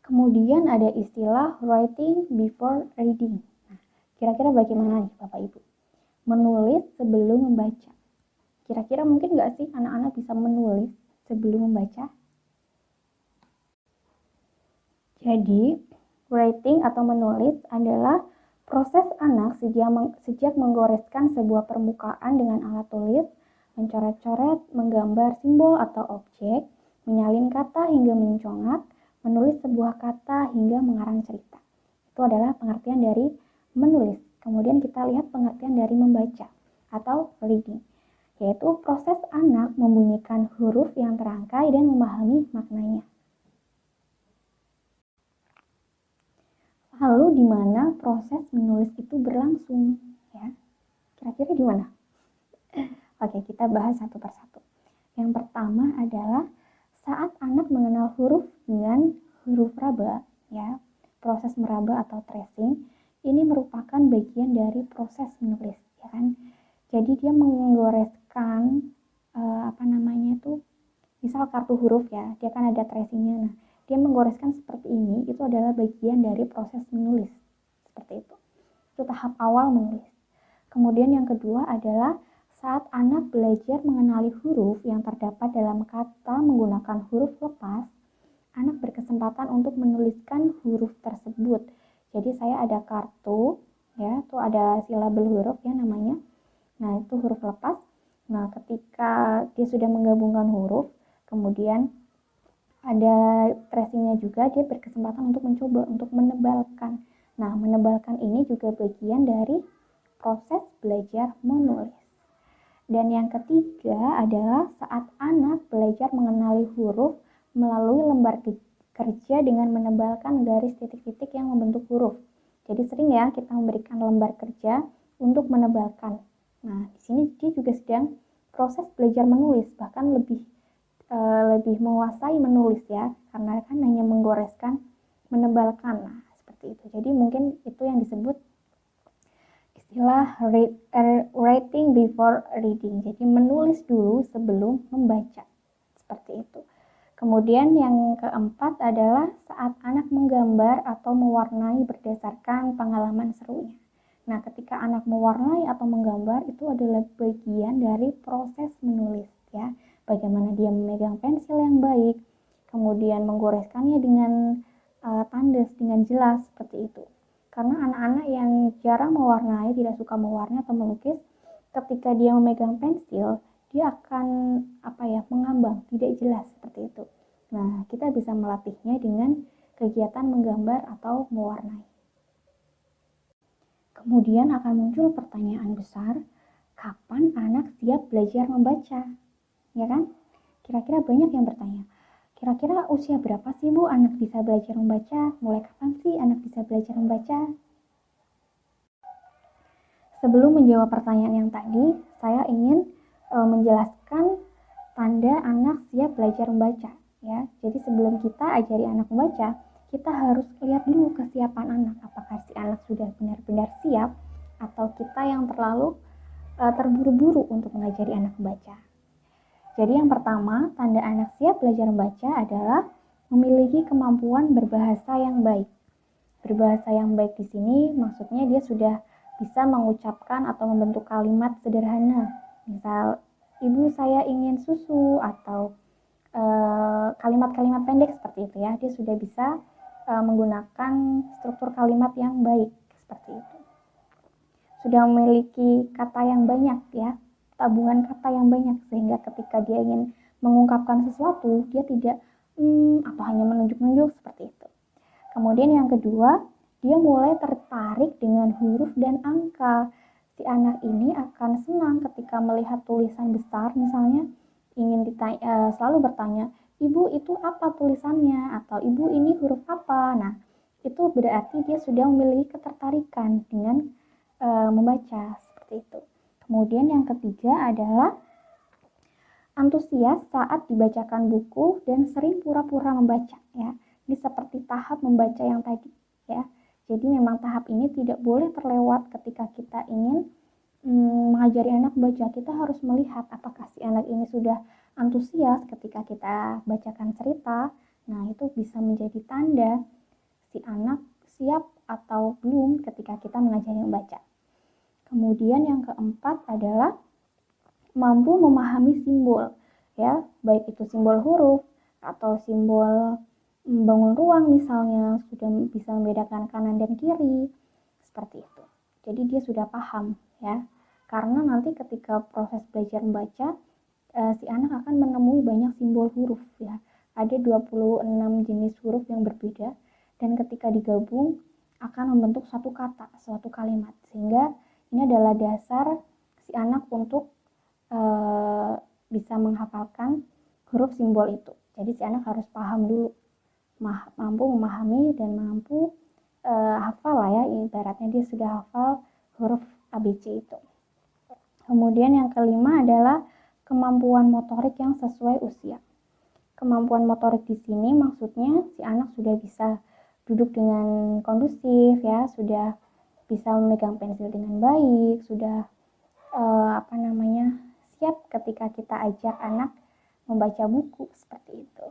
Kemudian ada istilah writing before reading. Nah, kira-kira bagaimana nih Bapak Ibu? Menulis sebelum membaca. Kira-kira mungkin nggak sih anak-anak bisa menulis sebelum membaca? Jadi, writing atau menulis adalah proses anak sejak menggoreskan sebuah permukaan dengan alat tulis, mencoret-coret, menggambar simbol atau objek, menyalin kata hingga mencongat, menulis sebuah kata hingga mengarang cerita. Itu adalah pengertian dari menulis. Kemudian kita lihat pengertian dari membaca atau reading, yaitu proses anak membunyikan huruf yang terangkai dan memahami maknanya. Lalu di mana proses menulis itu berlangsung? Ya, kira-kira di mana? Oke, kita bahas satu persatu. Yang pertama adalah saat anak mengenal huruf dengan huruf raba, ya. Proses meraba atau tracing ini merupakan bagian dari proses menulis, ya kan? Jadi dia menggoreskan misal kartu huruf ya, dia kan ada tracingnya. Nah, dia menggoreskan seperti ini, itu adalah bagian dari proses menulis. Seperti itu. Itu tahap awal menulis. Kemudian yang kedua adalah saat anak belajar mengenali huruf yang terdapat dalam kata menggunakan huruf lepas, anak berkesempatan untuk menuliskan huruf tersebut. Jadi saya ada kartu, ya, itu ada silabel huruf ya namanya. Nah, itu huruf lepas. Nah, ketika dia sudah menggabungkan huruf, kemudian ada tracingnya juga, dia berkesempatan untuk mencoba untuk menebalkan. Nah, menebalkan ini juga bagian dari proses belajar menulis. Dan yang ketiga adalah saat anak belajar mengenali huruf melalui lembar kerja dengan menebalkan garis titik-titik yang membentuk huruf. Jadi sering ya kita memberikan lembar kerja untuk menebalkan. Nah, di sini dia juga sedang proses belajar menulis, bahkan lebih menguasai menulis ya, karena kan hanya menggoreskan, menebalkan. Nah, seperti itu. Jadi mungkin itu yang disebut istilah writing before reading. Jadi menulis dulu sebelum membaca. Seperti itu. Kemudian yang keempat adalah saat anak menggambar atau mewarnai berdasarkan pengalaman serunya. Nah, ketika anak mewarnai atau menggambar itu adalah bagian dari proses menulis ya. Bagaimana dia memegang pensil yang baik, kemudian menggoreskannya dengan tandas, dengan jelas, seperti itu. Karena anak-anak yang jarang mewarnai, tidak suka mewarnai atau melukis, ketika dia memegang pensil, dia akan mengambang, tidak jelas, seperti itu. Nah, kita bisa melatihnya dengan kegiatan menggambar atau mewarnai. Kemudian akan muncul pertanyaan besar, kapan anak siap belajar membaca? Ya kan? Kira-kira banyak yang bertanya. Kira-kira usia berapa sih Bu anak bisa belajar membaca? Mulai kapan sih anak bisa belajar membaca? Sebelum menjawab pertanyaan yang tadi, saya ingin menjelaskan tanda anak siap belajar membaca. Ya, jadi sebelum kita ajari anak membaca, kita harus lihat dulu kesiapan anak. Apakah si anak sudah benar-benar siap atau kita yang terlalu terburu-buru untuk mengajari anak membaca. Jadi yang pertama, tanda anak siap belajar membaca adalah memiliki kemampuan berbahasa yang baik. Berbahasa yang baik di sini maksudnya dia sudah bisa mengucapkan atau membentuk kalimat sederhana. Misal, ibu saya ingin susu, atau kalimat-kalimat pendek seperti itu ya. Dia sudah bisa menggunakan struktur kalimat yang baik seperti itu. Sudah memiliki kata yang banyak ya, tabungan kata yang banyak, sehingga ketika dia ingin mengungkapkan sesuatu, dia tidak hanya menunjuk-nunjuk seperti itu. Kemudian yang kedua, dia mulai tertarik dengan huruf dan angka. Si anak ini akan senang ketika melihat tulisan besar, misalnya selalu bertanya, ibu itu apa tulisannya? Atau ibu ini huruf apa? Nah, itu berarti dia sudah memiliki ketertarikan dengan membaca seperti itu. Kemudian yang ketiga adalah antusias saat dibacakan buku dan sering pura-pura membaca ya. Ini seperti tahap membaca yang tadi ya. Jadi memang tahap ini tidak boleh terlewat ketika kita ingin mengajari anak membaca. Kita harus melihat apakah si anak ini sudah antusias ketika kita bacakan cerita, Nah, itu bisa menjadi tanda si anak siap atau belum ketika kita mengajari membaca. Kemudian yang keempat adalah mampu memahami simbol, ya, baik itu simbol huruf atau simbol bangun ruang misalnya, sudah bisa membedakan kanan dan kiri, seperti itu. Jadi dia sudah paham, ya. Karena nanti ketika proses belajar membaca, si anak akan menemui banyak simbol huruf, ya. Ada 26 jenis huruf yang berbeda, dan ketika digabung akan membentuk suatu kata, suatu kalimat. Sehingga ini adalah dasar si anak untuk bisa menghafalkan huruf simbol itu. Jadi si anak harus paham dulu, mampu memahami dan mampu hafal lah ya, ibaratnya dia sudah hafal huruf ABC itu. Kemudian yang kelima adalah kemampuan motorik yang sesuai usia. Kemampuan motorik di sini maksudnya si anak sudah bisa duduk dengan kondusif, ya, sudah bisa memegang pensil dengan baik, sudah siap ketika kita ajak anak membaca buku, seperti itu.